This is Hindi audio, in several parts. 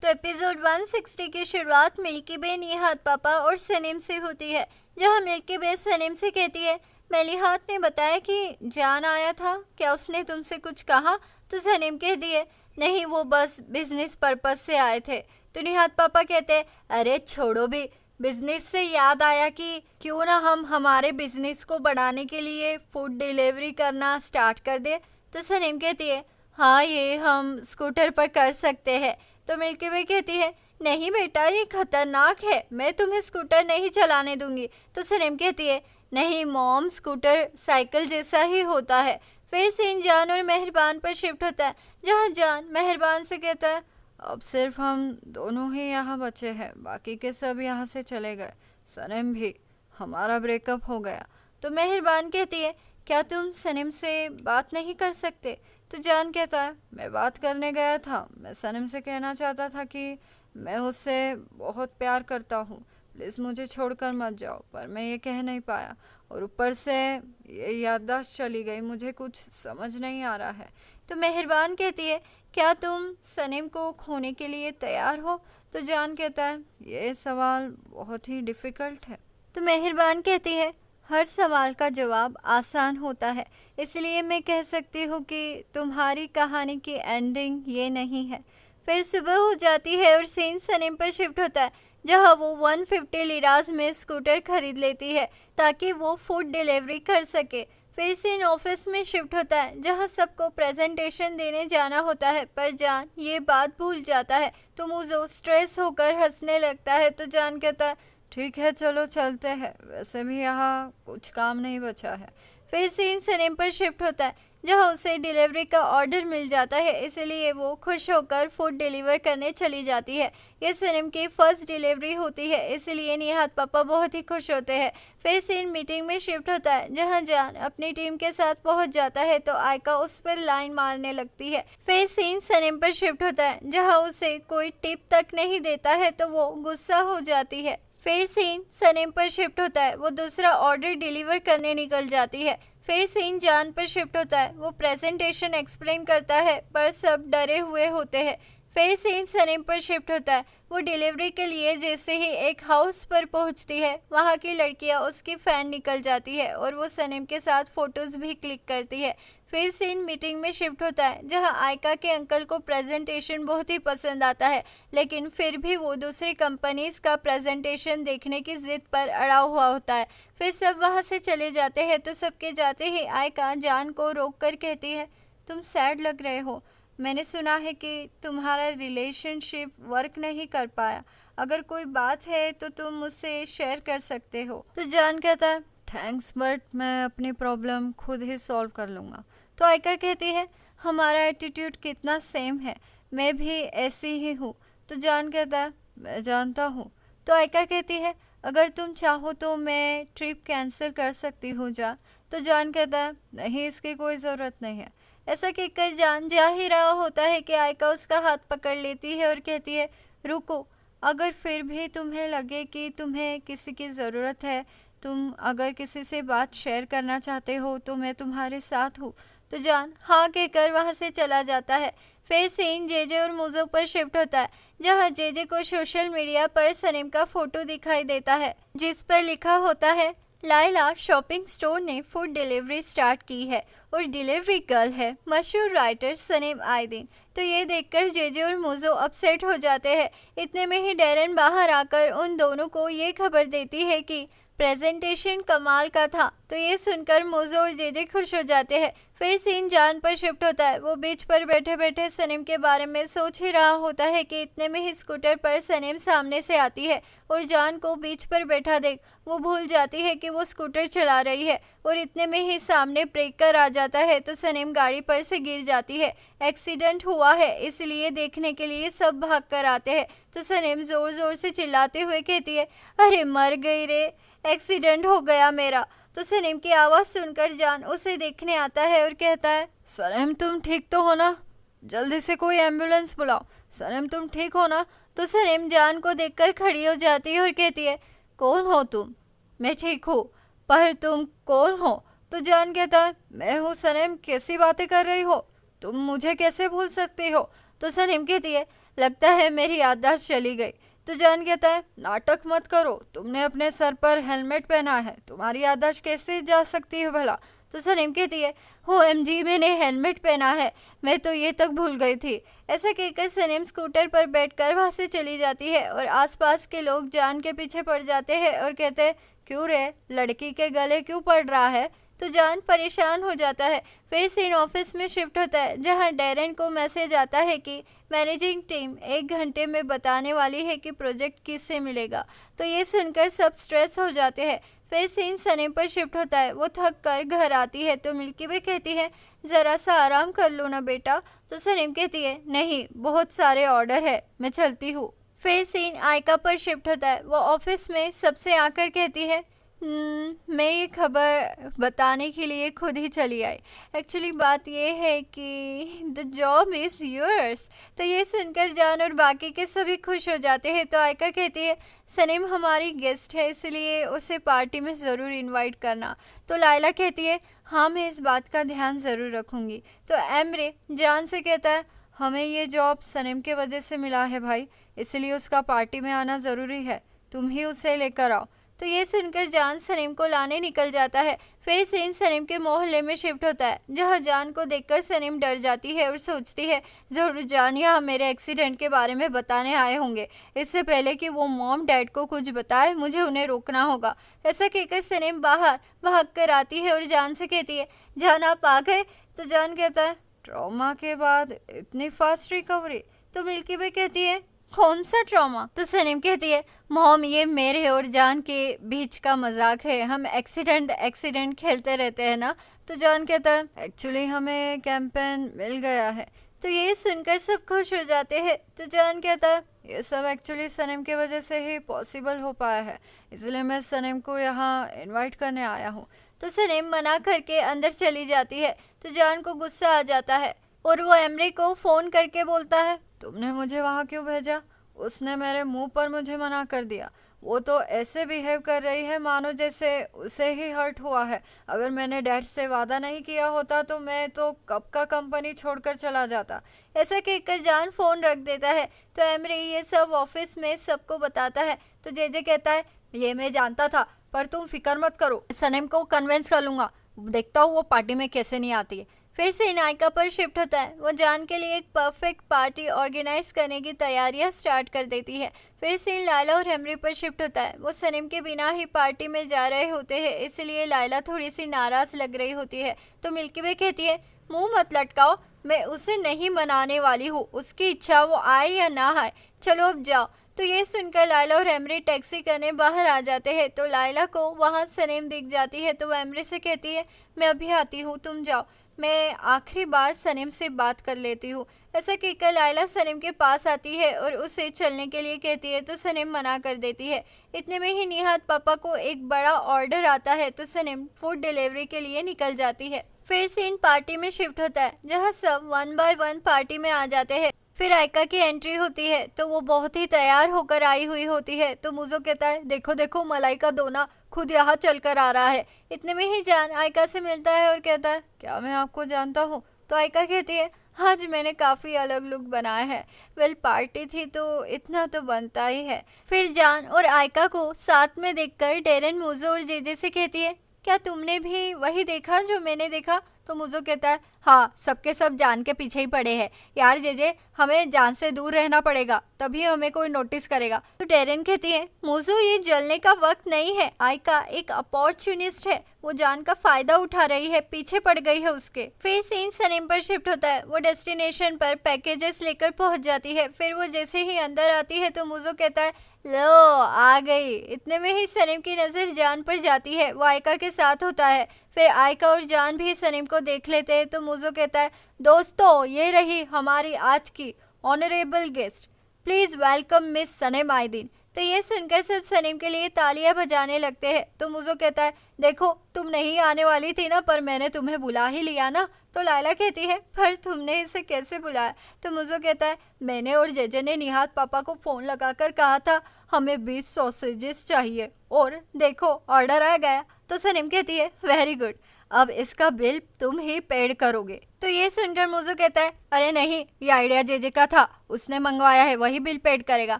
तो एपिसोड 160 की शुरुआत मिल्की बे निहात पापा और सनीम से होती है, जहां मिल्की बे सनीम से कहती है, मेलिहात ने बताया कि जान आया था, क्या उसने तुमसे कुछ कहा? तो सनीम कहती है, नहीं, वो बस बिजनेस पर्पस से आए थे। तो निहात पापा कहते हैं, अरे छोड़ो भी, बिजनेस से याद आया कि क्यों ना हम हमारे बिजनेस को बढ़ाने के लिए फूड डिलीवरी करना स्टार्ट कर दे। तो सनीम कहती है, हाँ, ये हम स्कूटर पर कर सकते हैं। तो मिल्की वे कहती है, नहीं बेटा, ये खतरनाक है, मैं तुम्हें स्कूटर नहीं चलाने दूंगी। तो सनीम कहती है, नहीं मॉम, स्कूटर साइकिल जैसा ही होता है। फिर सीन जान और मेहरबान पर शिफ्ट होता है, जहां जान मेहरबान से कहता है, अब सिर्फ हम दोनों ही यहाँ बचे हैं, बाकी के सब यहाँ से चले गए। सनीम भी, हमारा ब्रेकअप हो गया। तो मेहरबान कहती है, क्या तुम सनीम से बात नहीं कर सकते? तो जान कहता है, मैं बात करने गया था, मैं सनीम से कहना चाहता था कि मैं उससे बहुत प्यार करता हूँ, प्लीज़ मुझे छोड़कर मत जाओ, पर मैं ये कह नहीं पाया, और ऊपर से ये याददाश्त चली गई, मुझे कुछ समझ नहीं आ रहा है। तो मेहरबान कहती है, क्या तुम सनीम को खोने के लिए तैयार हो? तो जान कहता है, ये सवाल बहुत ही डिफ़िकल्ट है। तो मेहरबान कहती है, हर सवाल का जवाब आसान होता है, इसलिए मैं कह सकती हूँ कि तुम्हारी कहानी की एंडिंग ये नहीं है। फिर सुबह हो जाती है और सीन सनीम पर शिफ्ट होता है, जहाँ वो 150 लिराज में स्कूटर खरीद लेती है ताकि वो फूड डिलीवरी कर सके। फिर सीन ऑफिस में शिफ्ट होता है, जहाँ सबको प्रेजेंटेशन देने जाना होता है, पर जान ये बात भूल जाता है। तो मुझे स्ट्रेस होकर हंसने लगता है। तो जान कहता है, ठीक है, चलो चलते हैं, वैसे भी यहाँ कुछ काम नहीं बचा है। फिर सीन सनीम पर शिफ्ट होता है, जहाँ उसे डिलीवरी का ऑर्डर मिल जाता है, इसलिए वो खुश होकर फूड डिलीवर करने चली जाती है। ये सनीम की फर्स्ट डिलीवरी होती है, इसलिए निहात पापा बहुत ही खुश होते हैं। फिर सीन मीटिंग में शिफ्ट होता है, जहाँ जान अपनी टीम के साथ पहुँच जाता है, तो आयका उस पर लाइन मारने लगती है। फिर सीन सनीम पर शिफ्ट होता है, जहाँ उसे कोई टिप तक नहीं देता है, तो वो गुस्सा हो जाती है। फिर सीन सनीम पर शिफ्ट होता है, वो दूसरा ऑर्डर डिलीवर करने निकल जाती है। फिर सीन जान पर शिफ्ट होता है, वो प्रेजेंटेशन एक्सप्लेन करता है, पर सब डरे हुए होते हैं। फिर सीन सनीम पर शिफ्ट होता है, वो डिलीवरी के लिए जैसे ही एक हाउस पर पहुंचती है, वहां की लड़कियां उसकी फैन निकल जाती है और वो सनीम के साथ फोटोज भी क्लिक करती है। फिर सीन मीटिंग में शिफ्ट होता है, जहां आयका के अंकल को प्रेजेंटेशन बहुत ही पसंद आता है, लेकिन फिर भी वो दूसरी कंपनीज का प्रेजेंटेशन देखने की जिद पर अड़ा हुआ होता है। फिर सब वहां से चले जाते हैं, तो सबके जाते ही आयका जान को रोक कर कहती है, तुम सैड लग रहे हो, मैंने सुना है कि तुम्हारा रिलेशनशिप वर्क नहीं कर पाया, अगर कोई बात है तो तुम मुझसे शेयर कर सकते हो। तो जान कहता है, थैंक्स, बट मैं अपनी प्रॉब्लम खुद ही सॉल्व कर लूँगा। तो आयका कहती है, हमारा एटीट्यूड कितना सेम है, मैं भी ऐसी ही हूँ। तो जान कहता है, मैं जानता हूँ। तो आयका कहती है, अगर तुम चाहो तो मैं ट्रिप कैंसिल कर सकती हूँ जान। तो जान कहता है, नहीं, इसकी कोई ज़रूरत नहीं है। ऐसा कहकर जान जा ही रहा होता है कि आयका उसका हाथ पकड़ लेती है और कहती है, रुको, अगर फिर भी तुम्हें लगे कि तुम्हें किसी की ज़रूरत है, तुम अगर किसी से बात शेयर करना चाहते हो, तो मैं तुम्हारे साथ हूँ। तो जान हाँ कहकर वहाँ से चला जाता है। फिर सीन जेजे और मुजो पर शिफ्ट होता है, जहाँ जेजे को सोशल मीडिया पर सनीम का फोटो दिखाई देता है, जिस पर लिखा होता है, लाइला शॉपिंग स्टोर ने फूड डिलीवरी स्टार्ट की है और डिलीवरी गर्ल है मशहूर राइटर सनीम आयदीन। तो ये देखकर जेजे और मुजो अपसेट हो जाते हैं। इतने में ही डेरन बाहर आकर उन दोनों को ये खबर देती है कि प्रेजेंटेशन कमाल का था। तो ये सुनकर मुजो और जेजे खुश हो जाते हैं। फिर सीन जान पर शिफ्ट होता है, वो बीच पर बैठे बैठे सनीम के बारे में सोच ही रहा होता है कि इतने में ही स्कूटर पर सनीम सामने से आती है और जान को बीच पर बैठा देख वो भूल जाती है कि वो स्कूटर चला रही है, और इतने में ही सामने ब्रेकर आ जाता है, तो सनीम गाड़ी पर से गिर जाती है। एक्सीडेंट हुआ है, इसलिए देखने के लिए सब भाग कर आते हैं। तो सनीम जोर जोर से चिल्लाते हुए कहती है, अरे मर गई रे, एक्सीडेंट हो गया मेरा। तो सनीम की आवाज़ सुनकर जान उसे देखने आता है और कहता है, सनीम तुम ठीक तो हो ना, जल्दी से कोई एम्बुलेंस बुलाओ, सनीम तुम ठीक हो ना? तो सनीम जान को देखकर खड़ी हो जाती है और कहती है, कौन हो तुम? मैं ठीक हूँ, पर तुम कौन हो? तो जान कहता है, मैं हूँ सनीम, कैसी बातें कर रही हो, तुम मुझे कैसे भूल सकती हो? तो सनीम कहती है, लगता है मेरी याददाश्त चली गई। तो जान कहता है नाटक मत करो, तुमने अपने सर पर हेलमेट पहना है, तुम्हारी याददाश्त कैसे जा सकती है भला। तो सनीम कहती है OMG मैंने हेलमेट पहना है, मैं तो ये तक भूल गई थी। ऐसा कहकर सनीम स्कूटर पर बैठकर वहाँ से चली जाती है और आसपास के लोग जान के पीछे पड़ जाते हैं और कहते हैं क्यों रे, लड़की के गले क्यों पड़ रहा है। तो जान परेशान हो जाता है। फिर सीन ऑफिस में शिफ्ट होता है जहाँ डैरेन को मैसेज आता है कि मैनेजिंग टीम 1 घंटे में बताने वाली है कि प्रोजेक्ट किससे मिलेगा। तो ये सुनकर सब स्ट्रेस हो जाते हैं। फिर सीन सनीम पर शिफ्ट होता है। वो थक कर घर आती है तो मिल्की भी कहती है ज़रा सा आराम कर लो ना बेटा। तो सनीम कहती है नहीं, बहुत सारे ऑर्डर है, मैं चलती हूँ। फिर सीन आयका पर शिफ्ट होता है। वो ऑफिस में सबसे आकर कहती है मैं ये खबर बताने के लिए खुद ही चली आई। एक्चुअली बात ये है कि द जॉब इज़ योर्स। तो ये सुनकर जान और बाकी के सभी खुश हो जाते हैं। तो आयका कहती है सनीम हमारी गेस्ट है, इसलिए उसे पार्टी में ज़रूर इनवाइट करना। तो लायला कहती है हाँ, मैं इस बात का ध्यान ज़रूर रखूँगी। तो एमरे जान से कहता है हमें ये जॉब सनीम के वजह से मिला है भाई, इसलिए उसका पार्टी में आना ज़रूरी है, तुम ही उसे लेकर आओ। तो ये सुनकर जान सनीम को लाने निकल जाता है। फिर सीन सनीम के मोहल्ले में शिफ्ट होता है जहाँ जान को देखकर सनीम डर जाती है और सोचती है ज़रूर जान यहाँ मेरे एक्सीडेंट के बारे में बताने आए होंगे, इससे पहले कि वो मॉम डैड को कुछ बताए मुझे उन्हें रोकना होगा। ऐसा कहकर सनीम बाहर भाग कर आती है और जान से कहती है जान आप आ गए। तो जान कहता है ट्रॉमा के बाद इतनी फास्ट रिकवरी। तो मिल्की भी कहती है कौन सा ट्रॉमा। तो सनीम कहती है मॉम ये मेरे और जान के बीच का मजाक है, हम एक्सीडेंट खेलते रहते हैं ना। तो जान कहता है एक्चुअली हमें कैंपेन मिल गया है। तो ये सुनकर सब खुश हो जाते हैं। तो जान कहता है ये सब एक्चुअली सनीम की वजह से ही पॉसिबल हो पाया है, इसलिए मैं सनीम को यहाँ इनवाइट करने आया हूँ। तो सनीम मना करके अंदर चली जाती है। तो जान को गुस्सा आ जाता है और वो एमरे को फ़ोन करके बोलता है तुमने मुझे वहाँ क्यों भेजा, उसने मेरे मुंह पर मुझे मना कर दिया। वो तो ऐसे बिहेव कर रही है मानो जैसे उसे ही हर्ट हुआ है। अगर मैंने डैड से वादा नहीं किया होता तो मैं तो कब का कंपनी छोड़कर चला जाता। ऐसा कहकर जान फ़ोन रख देता है। तो एमरे ये सब ऑफिस में सबको बताता है। तो जे कहता है ये मैं जानता था, पर तुम फिक्र मत करो, सनीम को कन्विंस कर लूँगा, देखता हूँ वो पार्टी में कैसे नहीं आती है। फिर से नायका पर शिफ्ट होता है। वो जान के लिए एक परफेक्ट पार्टी ऑर्गेनाइज करने की तैयारियां स्टार्ट कर देती है। फिर से लायला और हेमरी पर शिफ्ट होता है। वो सनीम के बिना ही पार्टी में जा रहे होते हैं, इसलिए लायला थोड़ी सी नाराज़ लग रही होती है। तो मिल्की भी कहती है मुंह मत लटकाओ, मैं उसे नहीं मनाने वाली हूँ, उसकी इच्छा वो आए या ना आए, चलो अब जाओ। तो ये सुनकर लायला और हेमरी टैक्सी करने बाहर आ जाते हैं। तो लायला को वहाँ सनीम दिख जाती है। तो वो हेमरी से कहती है मैं अभी आती हूँ, तुम जाओ, मैं आखिरी बार सनीम से बात कर लेती हूँ। ऐसा कहकर लायला सनीम के पास आती है और उसे चलने के लिए कहती है। तो सनीम मना कर देती है। इतने में ही निहात पापा को एक बड़ा ऑर्डर आता है। तो सनीम फूड डिलीवरी के लिए निकल जाती है। फिर सीन पार्टी में शिफ्ट होता है जहाँ सब 1 बाय 1 पार्टी में आ जाते हैं। फिर आयका की एंट्री होती है। तो वो बहुत ही तैयार होकर आई हुई होती है। तो मुझो कहता है देखो देखो मलाई का दोना खुद यहाँ चल कर आ रहा है। इतने में ही जान आयका से मिलता है और कहता है क्या मैं आपको जानता हूँ। तो आयका कहती है आज मैंने काफ़ी अलग लुक बनाया है, वेल पार्टी थी तो इतना तो बनता ही है। फिर जान और आयका को साथ में देखकर डेरेन मुझो और जेजे से कहती है क्या तुमने भी वही देखा जो मैंने देखा। तो मुझो कहता है हाँ, सबके सब जान के पीछे ही पड़े हैं यार जेजे, हमें जान से दूर रहना पड़ेगा तभी हमें कोई नोटिस करेगा। तो डेरेन कहती है मुझो ये जलने का वक्त नहीं है, आयका एक अपॉर्चुनिस्ट है, वो जान का फायदा उठा रही है, पीछे पड़ गई है उसके। फिर सीन सनीम पर शिफ्ट होता है। वो डेस्टिनेशन पर पैकेजेस लेकर पहुंच जाती है। फिर वो जैसे ही अंदर आती है तो मुझो कहता है लो आ गई। इतने में ही सनीम की नज़र जान पर जाती है। वो आयका के साथ होता है। फिर आयका और जान भी सनीम को देख लेते हैं। तो मुझो कहता है दोस्तों ये रही हमारी आज की honourable guest, please welcome miss Sanem Aydin. तो ये सुनकर सब सनीम के लिए तालियां बजाने लगते हैं। तो मुझो कहता है देखो तुम नहीं आने वाली थी ना, पर मैंने तुम्हें बुला ही लिया ना। तो लायला कहती है पर तुमने इसे कैसे बुलाया। तो मुझो कहता है मैंने और जेजे ने निहात पापा को फ़ोन लगाकर कहा था हमें 20 सॉसेजेस चाहिए और देखो ऑर्डर आ गया। तो सनीम कहती है वेरी गुड, अब इसका बिल तुम ही पेड करोगे। तो ये सुनकर मुझे कहता है, अरे नहीं, ये आइडिया जेजे का था, उसने मंगवाया है, वही बिल पेड करेगा।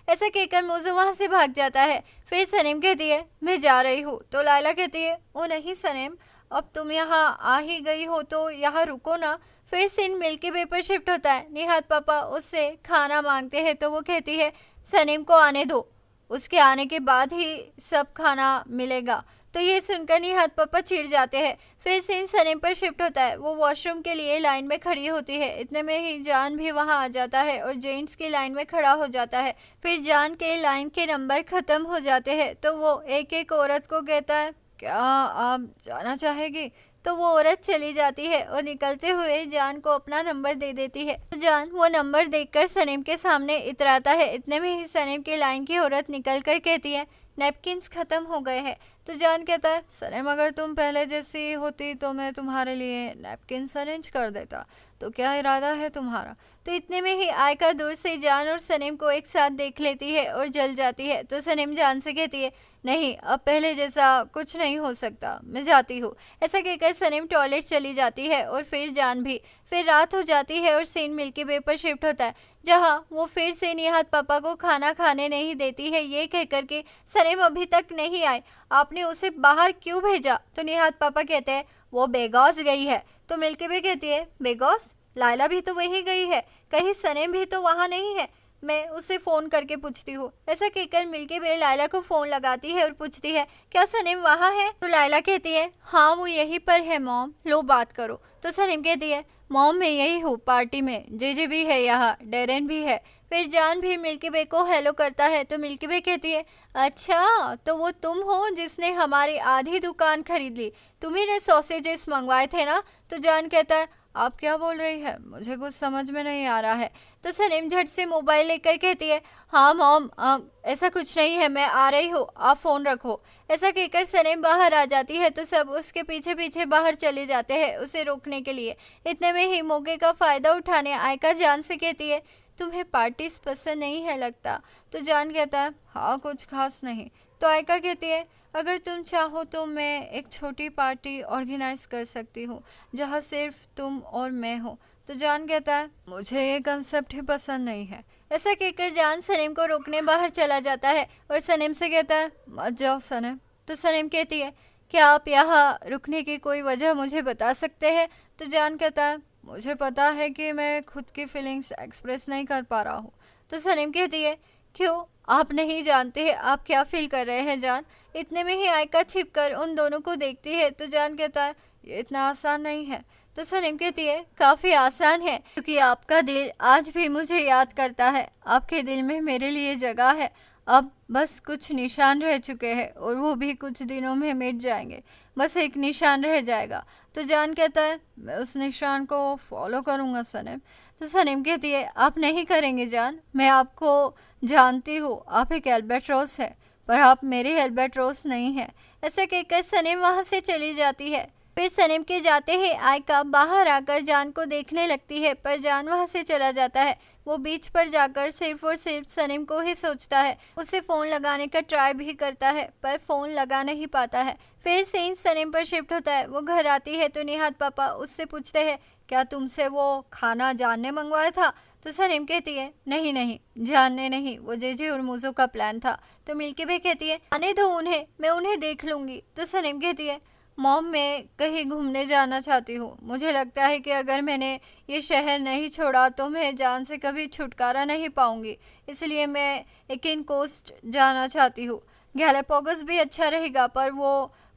ऐसा कहकर मुझे वहाँ से भाग जाता है। फिर सनीम कहती है, मैं जा रही हूँ। तो लायला कहती है, ओ नहीं सनीम, अब तुम यहाँ आ ही गई हो तो यहाँ रुको ना। फिर सीन मिल्की वे पर शिफ्ट होता है। निहाद पापा उससे खाना मांगते हैं तो वो कहती है, सनीम को आने दो, उसके आने के बाद ही सब खाना मिलेगा। तो ये सुनकर निहाद पापा चिढ़ जाते हैं। फिर सीन सनीम पर शिफ्ट होता है। वो वॉशरूम के लिए लाइन में खड़ी होती है। इतने में ही जान भी वहाँ आ जाता है और जेंट्स की लाइन में खड़ा हो जाता है। फिर जान के लाइन के नंबर ख़त्म हो जाते हैं तो वो एक एक औरत को कहता है, क्या आप जाना चाहेगी? तो वो औरत चली जाती है और निकलते हुए जान को अपना नंबर दे देती है। तो जान वो नंबर देखकर सनीम के सामने इतराता है। इतने में ही सनीम की लाइन की औरत निकल कर कहती है, नैपकिन्स ख़त्म हो गए हैं। तो जान कहता है, सनीम अगर तुम पहले जैसी होती तो मैं तुम्हारे लिए नैपकिन्स अरेंज कर देता, तो क्या इरादा है तुम्हारा? तो इतने में ही आयका दूर से जान और सनीम को एक साथ देख लेती है और जल जाती है। तो सनीम जान से कहती है, नहीं अब पहले जैसा कुछ नहीं हो सकता, मैं जाती हूँ। ऐसा कहकर सनीम टॉयलेट चली जाती है और फिर जान भी। फिर रात हो जाती है और सीन मिल्की वे पर शिफ्ट होता है, जहाँ वो फिर से निहाद पापा को खाना खाने नहीं देती है। ये कहकर के, सनीम अभी तक नहीं आए, आपने उसे बाहर क्यों भेजा? तो निहाद पापा कहते हैं, वो बेगौस गई है। तो मिल्की वे कहती है, बेगौस? लायला भी तो वही गई है, कहीं सनीम भी तो वहाँ नहीं है, मैं उसे फ़ोन करके पूछती हूँ। ऐसा कहकर मिल्की वे लायला को फ़ोन लगाती है और पूछती है, क्या सनीम वहाँ है? तो लायला कहती है, हाँ वो यहीं पर है मॉम, लो बात करो। तो सनीम कहती है, मॉम मैं यही हूँ पार्टी में, जेजे भी है यहाँ, डेरेन भी है। फिर जान भी मिल्की वे को हेलो करता है। तो मिल्की वे कहती है, अच्छा तो वो तुम हो जिसने हमारी आधी दुकान खरीद ली, तुम्ही ने सॉसेजेस मंगवाए थे ना? तो जान कहता है, आप क्या बोल रही है, मुझे कुछ समझ में नहीं आ रहा है। तो सनीम झट से मोबाइल लेकर कहती है, हाँ मॉम ऐसा कुछ नहीं है, मैं आ रही हूँ, आप फ़ोन रखो। ऐसा कहकर सनीम बाहर आ जाती है तो सब उसके पीछे पीछे बाहर चले जाते हैं उसे रोकने के लिए। इतने में ही मौके का फ़ायदा उठाने आयका जान से कहती है, तुम्हें पार्टीज पसंद नहीं है लगता? तो जान कहता है, हाँ कुछ खास नहीं। तो आयका कहती है, अगर तुम चाहो तो मैं एक छोटी पार्टी ऑर्गेनाइज कर सकती हूँ जहाँ सिर्फ तुम और मैं हो। तो जान कहता है, मुझे ये कंसेप्ट ही पसंद नहीं है। ऐसा कहकर जान सनीम को रोकने बाहर चला जाता है और सनीम से कहता है, मत जाओ सनीम। तो सनीम कहती है, क्या आप यहाँ रुकने की कोई वजह मुझे बता सकते हैं? तो जान कहता है, मुझे पता है कि मैं खुद की फीलिंग्स एक्सप्रेस नहीं कर पा रहा हूँ। तो सनीम कहती है, क्यों, आप नहीं जानते आप क्या फील कर रहे हैं जान? इतने में ही आयका छिपकर उन दोनों को देखती है। तो जान कहता है, ये इतना आसान नहीं है। तो सनीम कहती है, काफ़ी आसान है, क्योंकि आपका दिल आज भी मुझे याद करता है, आपके दिल में मेरे लिए जगह है। अब बस कुछ निशान रह चुके हैं और वो भी कुछ दिनों में मिट जाएंगे, बस एक निशान रह जाएगा। तो जान कहता है, मैं उस निशान को फॉलो करूँगा सनीम। तो सनीम कहती है, आप नहीं करेंगे जान, मैं आपको जानती हूँ, आप एक एल्बेट्रॉस है, पर आप मेरी एल्बेट्रॉस नहीं है। ऐसा कहकर सनीम वहाँ से चली जाती है। फिर सनीम के जाते ही आयका बाहर आकर जान को देखने लगती है, पर जान वहाँ से चला जाता है। वो बीच पर जाकर सिर्फ और सिर्फ सनीम को ही सोचता है। उसे फ़ोन लगाने का ट्राई भी करता है पर फ़ोन लगा नहीं पाता है। फिर सीन सनीम पर शिफ्ट होता है। वो घर आती है तो निहाद पापा उससे पूछते हैं, क्या तुमसे वो खाना जान ने मंगवाया था? तो सनीम कहती है, नहीं नहीं, जानने नहीं, वो जेजे और मूजो का प्लान था। तो मिल्की वे कहती है, आने दो उन्हें, मैं उन्हें देख लूँगी। तो सनीम कहती है, मॉम मैं कहीं घूमने जाना चाहती हूँ, मुझे लगता है कि अगर मैंने ये शहर नहीं छोड़ा तो मैं जान से कभी छुटकारा नहीं पाऊँगी, इसलिए मैं एकिन कोस्ट जाना चाहती हूँ। गैलापागोस भी अच्छा रहेगा पर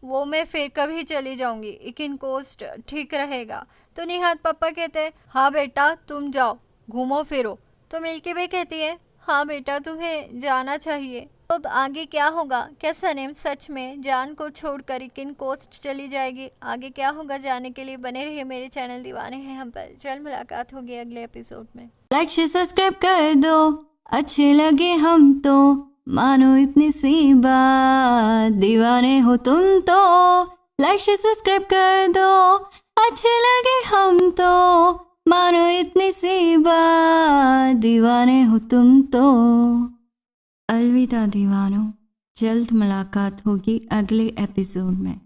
वो मैं फिर कभी चली जाऊँगी, एकिन कोस्ट ठीक रहेगा। तो निहाद पापा कहते हैं, हाँ बेटा तुम जाओ, घूमो फिरो। तो मिल्की वे कहती है, हाँ बेटा तुम्हें जाना चाहिए। अब आगे क्या होगा? क्या सनीम सच में जान को छोड़कर एकिन कोस्ट चली जाएगी? आगे क्या होगा जानने के लिए बने रहिए मेरे चैनल दीवाने हैं हम पर। जल्द मुलाकात होगी अगले एपिसोड में। लाइक शेयर सब्सक्राइब कर दो, अच्छे लगे हम तो मानो इतनी सी बात, दीवाने हो तुम तो। लाइक शेयर सब्सक्राइब कर दो, अच्छे लगे हम तो मानो इतनी सी बात, दीवाने हो तुम तो। अलविदा दीवानों, जल्द मुलाकात होगी अगले एपिसोड में।